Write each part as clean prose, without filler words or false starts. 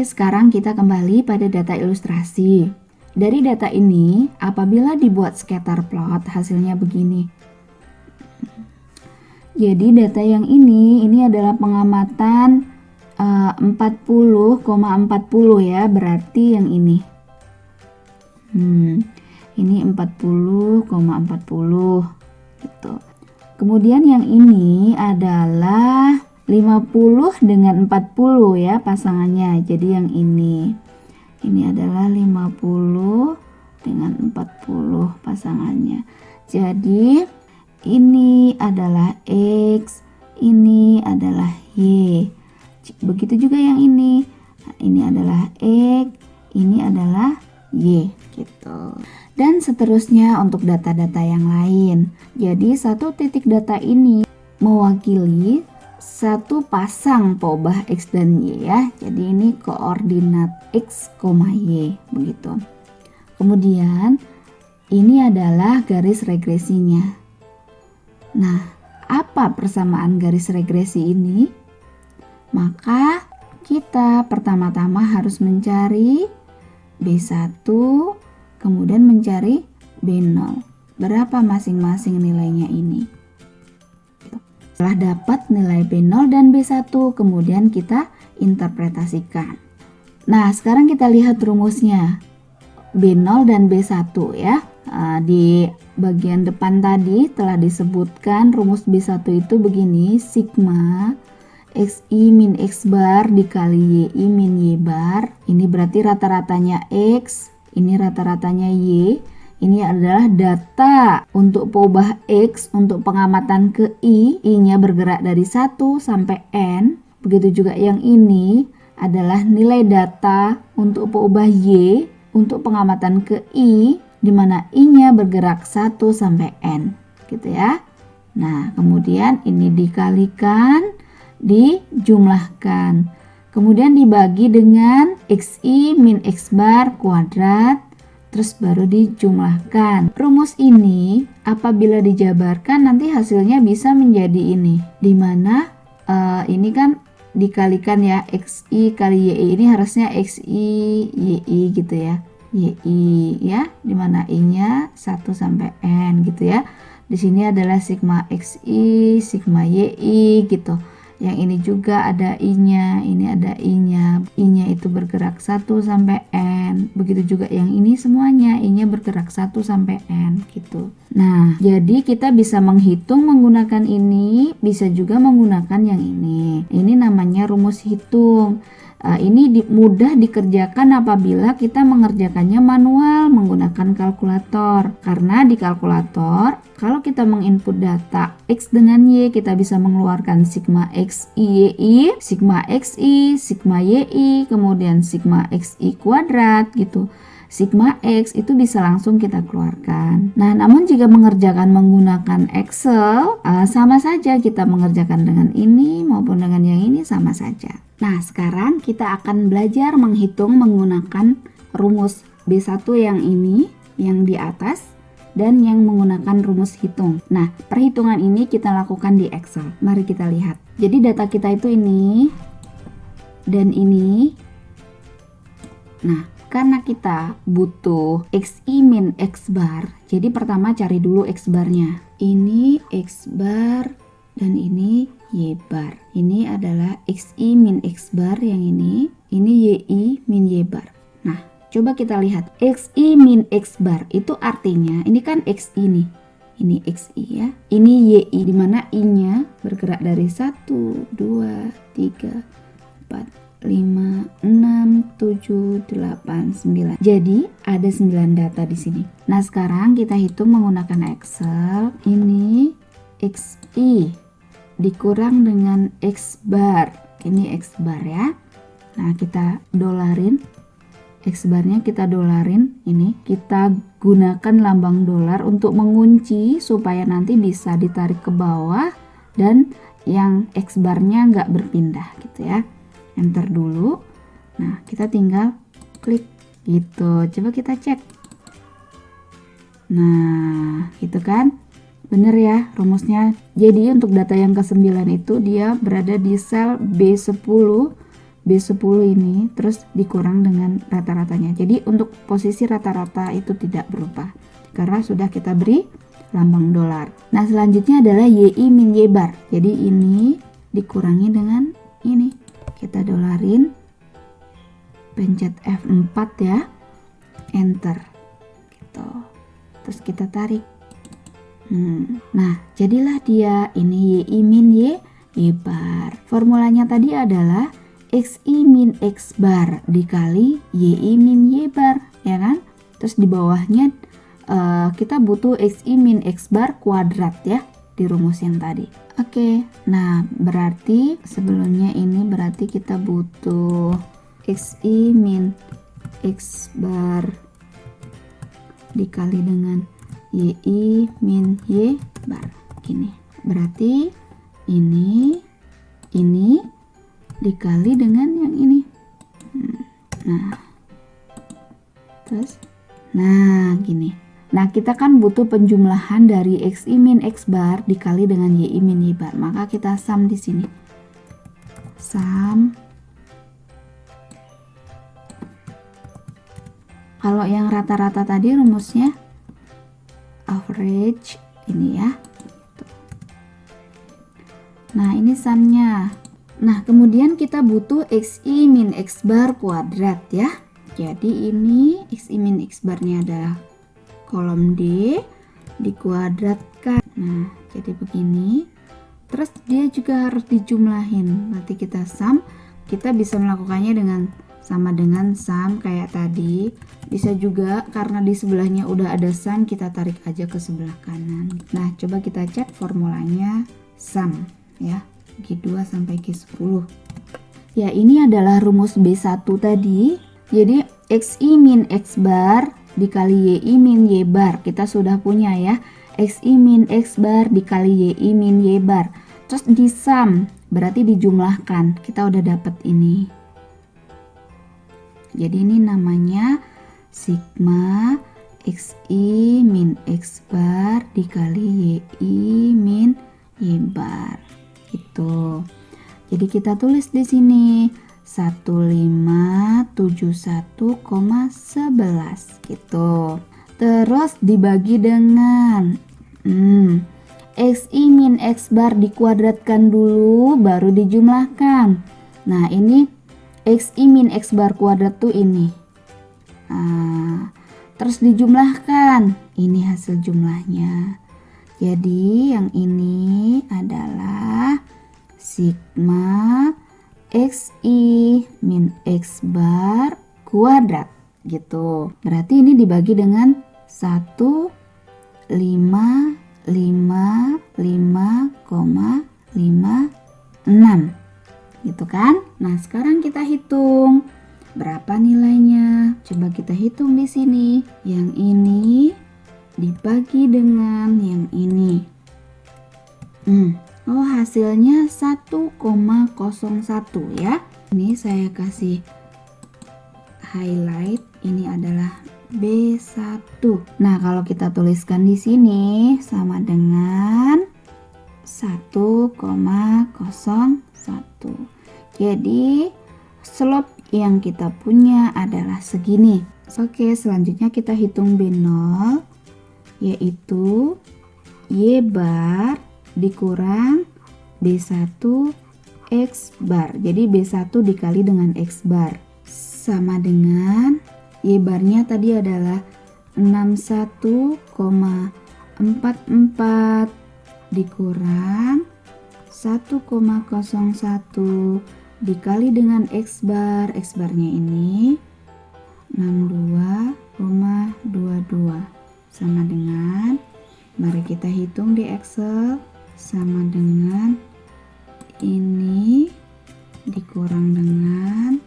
sekarang kita kembali pada data ilustrasi. Dari data ini, apabila dibuat scatter plot, hasilnya begini. Jadi data yang ini adalah pengamatan 40,40 ya, berarti yang ini. Ini 40,40 gitu. Kemudian yang ini adalah 50 dengan 40 ya pasangannya. Jadi yang ini adalah 50 dengan 40 pasangannya. Jadi ini adalah X, ini adalah Y. Begitu juga yang ini. Nah, ini adalah X, ini adalah Y gitu. Dan seterusnya untuk data-data yang lain. Jadi satu titik data ini mewakili satu pasang peobah X dan Y ya. Jadi ini koordinat X, Y begitu. Kemudian ini adalah garis regresinya. Nah, apa persamaan garis regresi ini? Maka kita pertama-tama harus mencari B1, kemudian mencari B0. Berapa masing-masing nilainya ini? Setelah dapat nilai B0 dan B1, kemudian kita interpretasikan. Nah, sekarang kita lihat rumusnya. B0 dan B1 ya. Di bagian depan tadi telah disebutkan rumus B1 itu begini, sigma XI min X bar dikali YI min Y bar. Ini berarti rata-ratanya X, ini rata-ratanya Y. Ini adalah data untuk peobah X untuk pengamatan ke I-nya bergerak dari 1 sampai N. Begitu juga yang ini adalah nilai data untuk peobah Y untuk pengamatan ke I, di mana I-nya bergerak 1 sampai N, gitu ya. Nah, kemudian ini dikalikan, dijumlahkan. Kemudian dibagi dengan XI min X bar kuadrat, terus baru dijumlahkan. Rumus ini apabila dijabarkan nanti hasilnya bisa menjadi ini, di mana ini kan dikalikan ya, XI kali YI, ini harusnya XI YI gitu ya. YI ya, dimana I-nya 1 sampai N gitu ya. Di sini adalah sigma XI, sigma YI gitu. Yang ini juga ada I-nya, ini ada I-nya. I-nya itu bergerak 1 sampai N. Begitu juga yang ini semuanya I-nya bergerak 1 sampai N gitu. Nah, jadi kita bisa menghitung menggunakan ini, bisa juga menggunakan yang ini. Ini namanya rumus hitung. Ini mudah dikerjakan apabila kita mengerjakannya manual menggunakan kalkulator. Karena di kalkulator, kalau kita menginput data X dengan Y, kita bisa mengeluarkan sigma XI YI, sigma XI, sigma YI, kemudian sigma XI kuadrat gitu. Sigma X itu bisa langsung kita keluarkan. Nah, namun jika mengerjakan menggunakan Excel, sama saja kita mengerjakan dengan ini maupun dengan yang ini sama saja. Nah, sekarang kita akan belajar menghitung menggunakan rumus B1 yang ini, yang di atas, dan yang menggunakan rumus hitung. Nah, perhitungan ini kita lakukan di Excel. Mari kita lihat. Jadi data kita itu ini dan ini. Nah, karena kita butuh XI min X bar, jadi pertama cari dulu X barnya. Ini X bar dan ini Y bar. Ini adalah XI min X bar yang ini YI min Y bar. Nah, coba kita lihat XI min X bar itu artinya ini kan XI nih. Ini XI ya. Ini YI di mana I-nya bergerak dari 1, 2, 3, 4, 5, 6, 7, 8, 9. Jadi ada 9 data di sini. Nah, sekarang kita hitung menggunakan Excel. Ini XI dikurang dengan X bar. Ini X bar ya. Nah, kita dolarin. X barnya kita dolarin. Ini kita gunakan lambang dolar untuk mengunci supaya nanti bisa ditarik ke bawah dan yang X barnya nggak berpindah gitu ya. Enter dulu. Nah, kita tinggal klik gitu. Coba kita cek. Nah, gitu kan. Bener ya rumusnya. Jadi untuk data yang ke-9 itu dia berada di sel B10 B10 ini terus dikurang dengan rata-ratanya. Jadi untuk posisi rata-rata itu tidak berubah karena sudah kita beri lambang dolar. Nah, selanjutnya adalah YI min Y bar. Jadi ini dikurangi dengan ini. Kita dolarin, pencet F4 ya, enter gitu. Terus kita tarik. Nah, jadilah dia ini YI min Y bar. Formulanya tadi adalah XI min X bar dikali YI min Y bar, ya kan? Terus di bawahnya kita butuh XI min X bar kuadrat ya, di rumus yang tadi. Oke, nah berarti sebelumnya ini berarti kita butuh XI min X bar dikali dengan YI min Y bar. Gini. Berarti ini dikali dengan yang ini. Nah gini. Nah, kita kan butuh penjumlahan dari XI min X bar dikali dengan YI min Y bar. Maka kita sum di sini. Sum. Kalau yang rata-rata tadi rumusnya average ini ya. Nah, ini sumnya. Nah, kemudian kita butuh XI min X bar kuadrat ya. Jadi ini XI min X barnya adalah kolom D dikuadratkan. Nah, jadi begini. Terus dia juga harus dijumlahin. Nanti kita sum. Kita bisa melakukannya dengan sama dengan sum kayak tadi. Bisa juga karena di sebelahnya udah ada sum, kita tarik aja ke sebelah kanan. Nah, coba kita cek formulanya sum ya. G2 sampai G10. Ya, ini adalah rumus B1 tadi. Jadi XI min X bar dikali YI min Y bar. Kita sudah punya ya. XI min X bar dikali YI min Y bar. Terus di sum, berarti dijumlahkan. Kita udah dapat ini. Jadi ini namanya sigma XI min X bar dikali YI min Y bar. Gitu. Jadi kita tulis di sini 1571,11 gitu. Terus dibagi dengan XI min X bar dikuadratkan dulu baru dijumlahkan. Nah, ini XI min X bar kuadrat tuh ini. Terus dijumlahkan. Ini hasil jumlahnya. Jadi yang ini adalah sigma XI min X bar kuadrat gitu. Berarti ini dibagi dengan 155,56 gitu kan. Nah, sekarang kita hitung berapa nilainya. Coba kita hitung di sini. Yang ini dibagi dengan yang ini. Oh, hasilnya 1,01 ya. Ini saya kasih highlight. Ini adalah B1. Nah, kalau kita tuliskan di sini sama dengan 1,01. Jadi, slope yang kita punya adalah segini. Oke, selanjutnya kita hitung B0, yaitu Y bar dikurang B1 X bar. Jadi B1 dikali dengan X bar sama dengan Y barnya tadi adalah 61,44 dikurang 1,01 dikali dengan X bar. X barnya ini 62,22 sama dengan, mari kita hitung di Excel, sama dengan ini dikurang dengan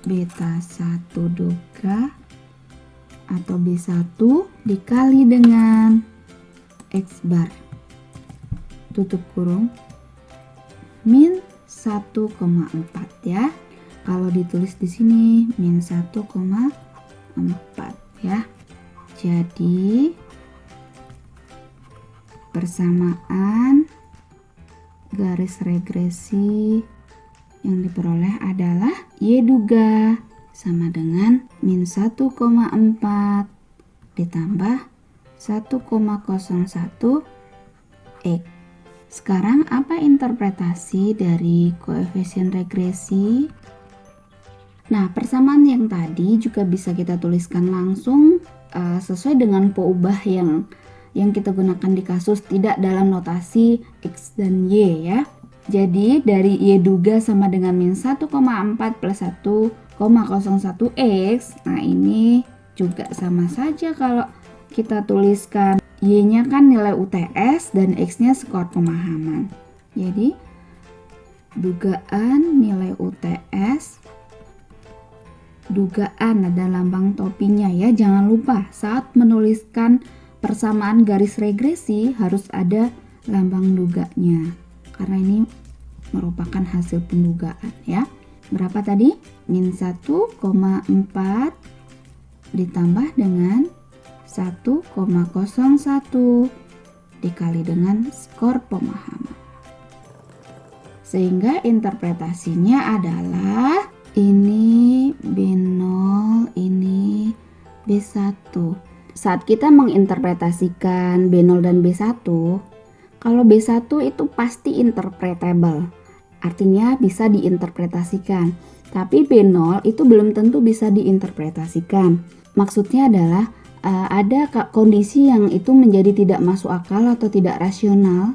beta 1 duga atau B1 dikali dengan X bar tutup kurung min 1,4 ya. Kalau ditulis di sini min 1,4 ya. Jadi persamaan garis regresi yang diperoleh adalah Y duga sama dengan min 1,4 ditambah 1,01 X. Sekarang apa interpretasi dari koefisien regresi? Nah, persamaan yang tadi juga bisa kita tuliskan langsung sesuai dengan peubah yang kita gunakan di kasus, tidak dalam notasi X dan Y ya. Jadi dari Y duga sama dengan min 1,4 plus 1,01 X. Nah, ini juga sama saja kalau kita tuliskan Y-nya kan nilai UTS dan X-nya skor pemahaman. Jadi dugaan nilai UTS, dugaan ada lambang topinya ya. Jangan lupa saat menuliskan persamaan garis regresi harus ada lambang duganya, karena ini merupakan hasil pendugaan ya. Berapa tadi? Min 1,4 ditambah dengan 1,01 dikali dengan skor pemahaman. Sehingga interpretasinya adalah ini B0, ini B1. Saat kita menginterpretasikan B0 dan B1, kalau B1 itu pasti interpretable, artinya bisa diinterpretasikan. Tapi B0 itu belum tentu bisa diinterpretasikan. Maksudnya adalah ada kondisi yang itu menjadi tidak masuk akal atau tidak rasional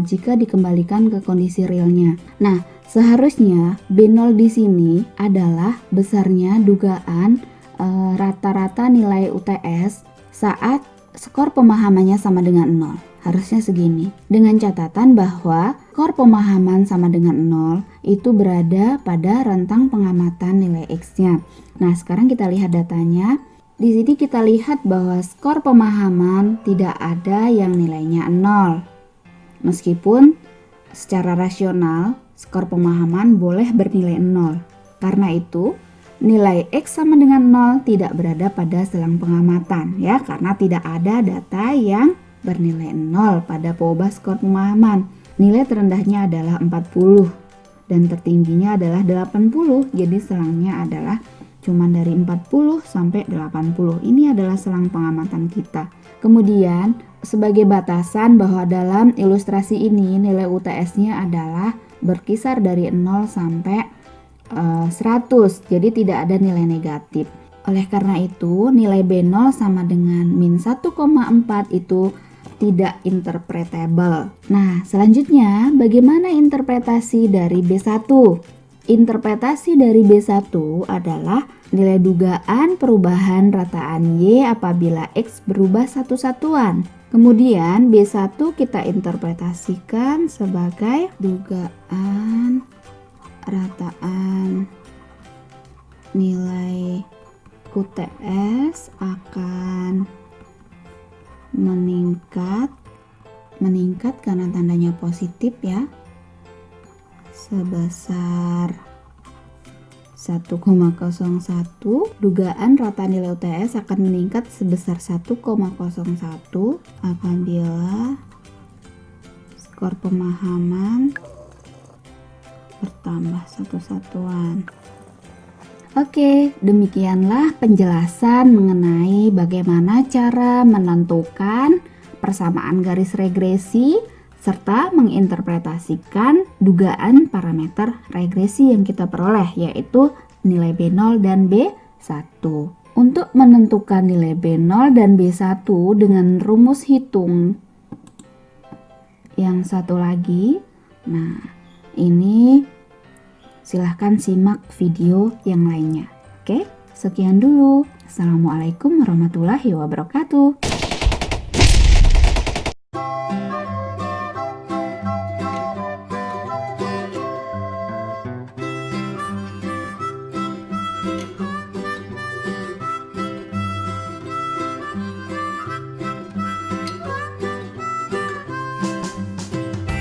jika dikembalikan ke kondisi realnya. Nah, seharusnya B0 di sini adalah besarnya dugaan rata-rata nilai UTS saat skor pemahamannya sama dengan 0. Harusnya segini. Dengan catatan bahwa skor pemahaman sama dengan 0 itu berada pada rentang pengamatan nilai X-nya. Nah, sekarang kita lihat datanya. Di sini kita lihat bahwa skor pemahaman tidak ada yang nilainya 0. Meskipun secara rasional skor pemahaman boleh bernilai 0. Karena itu, nilai X sama dengan 0 tidak berada pada selang pengamatan ya, karena tidak ada data yang bernilai 0 pada peubah skor pemahaman. Nilai terendahnya adalah 40 dan tertingginya adalah 80. Jadi selangnya adalah cuma dari 40 sampai 80. Ini adalah selang pengamatan kita. Kemudian sebagai batasan bahwa dalam ilustrasi ini nilai UTS-nya adalah berkisar dari 0 sampai 100. Jadi tidak ada nilai negatif. Oleh karena itu nilai B0 sama dengan min 1,4 itu tidak interpretable. Nah, selanjutnya bagaimana interpretasi dari B1? Interpretasi dari B1 adalah nilai dugaan perubahan rataan Y apabila X berubah satu satuan. Kemudian B1 kita interpretasikan sebagai dugaan rataan nilai UTS akan meningkat karena tandanya positif ya, sebesar 1,01. Dugaan rata nilai UTS akan meningkat sebesar 1,01 apabila skor pemahaman bertambah satu satuan. Oke, demikianlah penjelasan mengenai bagaimana cara menentukan persamaan garis regresi serta menginterpretasikan dugaan parameter regresi yang kita peroleh, yaitu nilai B0 dan B1. Untuk menentukan nilai B0 dan B1 dengan rumus hitung yang satu lagi, nah ini silahkan simak video yang lainnya. Oke, sekian dulu. Assalamualaikum warahmatullahi wabarakatuh.